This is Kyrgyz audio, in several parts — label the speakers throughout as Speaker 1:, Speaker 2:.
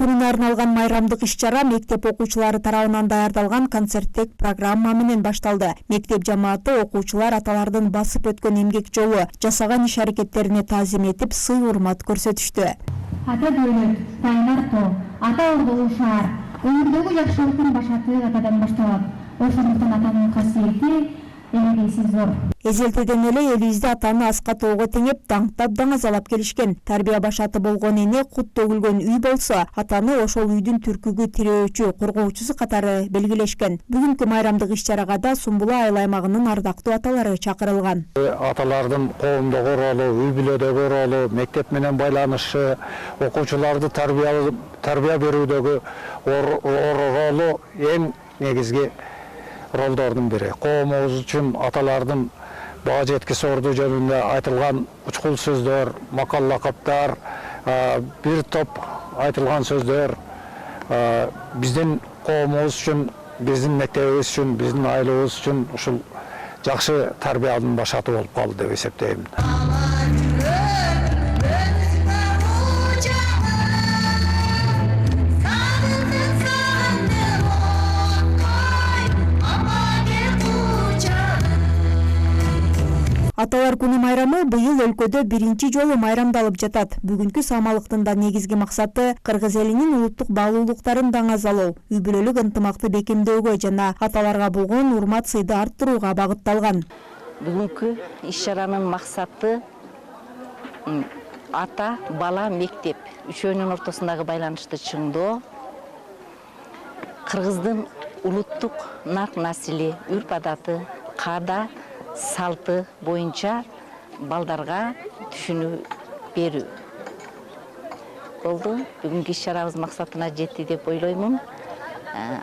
Speaker 1: күнүнө арналган майрамдык иш-чара мектеп окуучулары тарабынан даярдалган концерттик программа менен башталды. Мектеп жамааты окуучулар аталардын басып өткөн эмгек жолу, жасаган иш-аракеттерине таазим этип, сый-урмат көрсөтүштү.
Speaker 2: Ата дөлөт, тайнар тоо, ата ордуу шаар, өмүрдөгү жакшылыктын башаты атадан башталат. Ошондуктан атанын касиети эмгеси зор.
Speaker 1: Эзелтеден эле элибизде атаны аска тоого теңеп, даңктап даңазалап келишкен. Тарбия башаты болгон эне кут төгүлгөн үй болсо, атаны ошол үйдүн түркүгү тирөөчү, коргоочусу катары белгилешкен. Бүгүнкү майрамдык иш-чарага да Сумбула айыл аймагынын ардактуу аталары чакырылган.
Speaker 3: Аталардын коомдогу ролу, үй бүлөдөгү ролу, мектеп менен байланышы, окуучуларды тарбия берүүдөгү ролу эң негизги ролдордун бири. Коомубуз үчүн аталардын бага жеткис орду жөнүндө айтылган учкул сөздөр, макал лакаптар, бир топ айтылган сөздөр биздин коомубуз үчүн, биздин мектебибиз үчүн, биздин айылыбыз үчүн ушул жакшы тарбиянын башаты болуп калды деп эсептейм.
Speaker 1: Аталар күнү майрамы быйыл өлкөдө биринчи жолу майрамдалып жатат. Бүгүнкү самалыктын да негизги максаты кыргыз элинин улуттук баалуулуктарын даңазалоо, үй бүлөлүк ынтымакты бекемдөөгө жана аталарга болгон урмат сыйды арттырууга багытталган.
Speaker 4: Бүгүнкү иш-чаранын максаты ата, бала, мектеп үчөөнүн ортосундагы байланышты чыңдоо, кыргыздын улуттук нарк-насили, үрп-адаты, каада салты боюнча балдарга түшүнүү берүү болду. Бүгүнкү иш-чарабыз максатына жетти деп ойлоймун.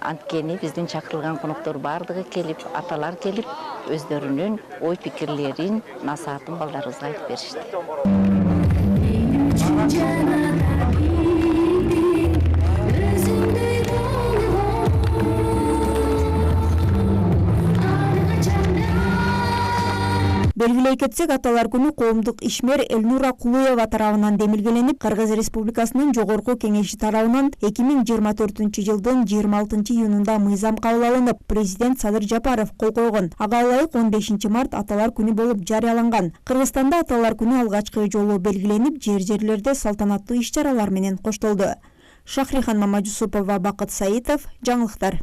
Speaker 4: Анткени биздин чакырылган коноктор бардыгы келип, аталар келип, өздөрүнүн ой пикирлерин, насаатын балдарыбызга айтып беришти.
Speaker 1: Белгилей кетсек, аталар күнү коомдук ишмер Элнура Кулуева тарабынан демилгеленип, Кыргыз Республикасынын Жогорку Кеңеши тарабынан 2024-жылдын 26-июнунда мыйзам кабыл алынып, президент Садыр Жапаров кол койгон. Ага ылайык 15 март аталар күнү болуп жарыяланган. Кыргызстанда аталар күнү алгачкы жолу белгиленип, жерлерде салтанаттуу иш-чаралар менен коштолду. Шахрихан Мамажусупова, Бакыт Саитов, жаңылыктар.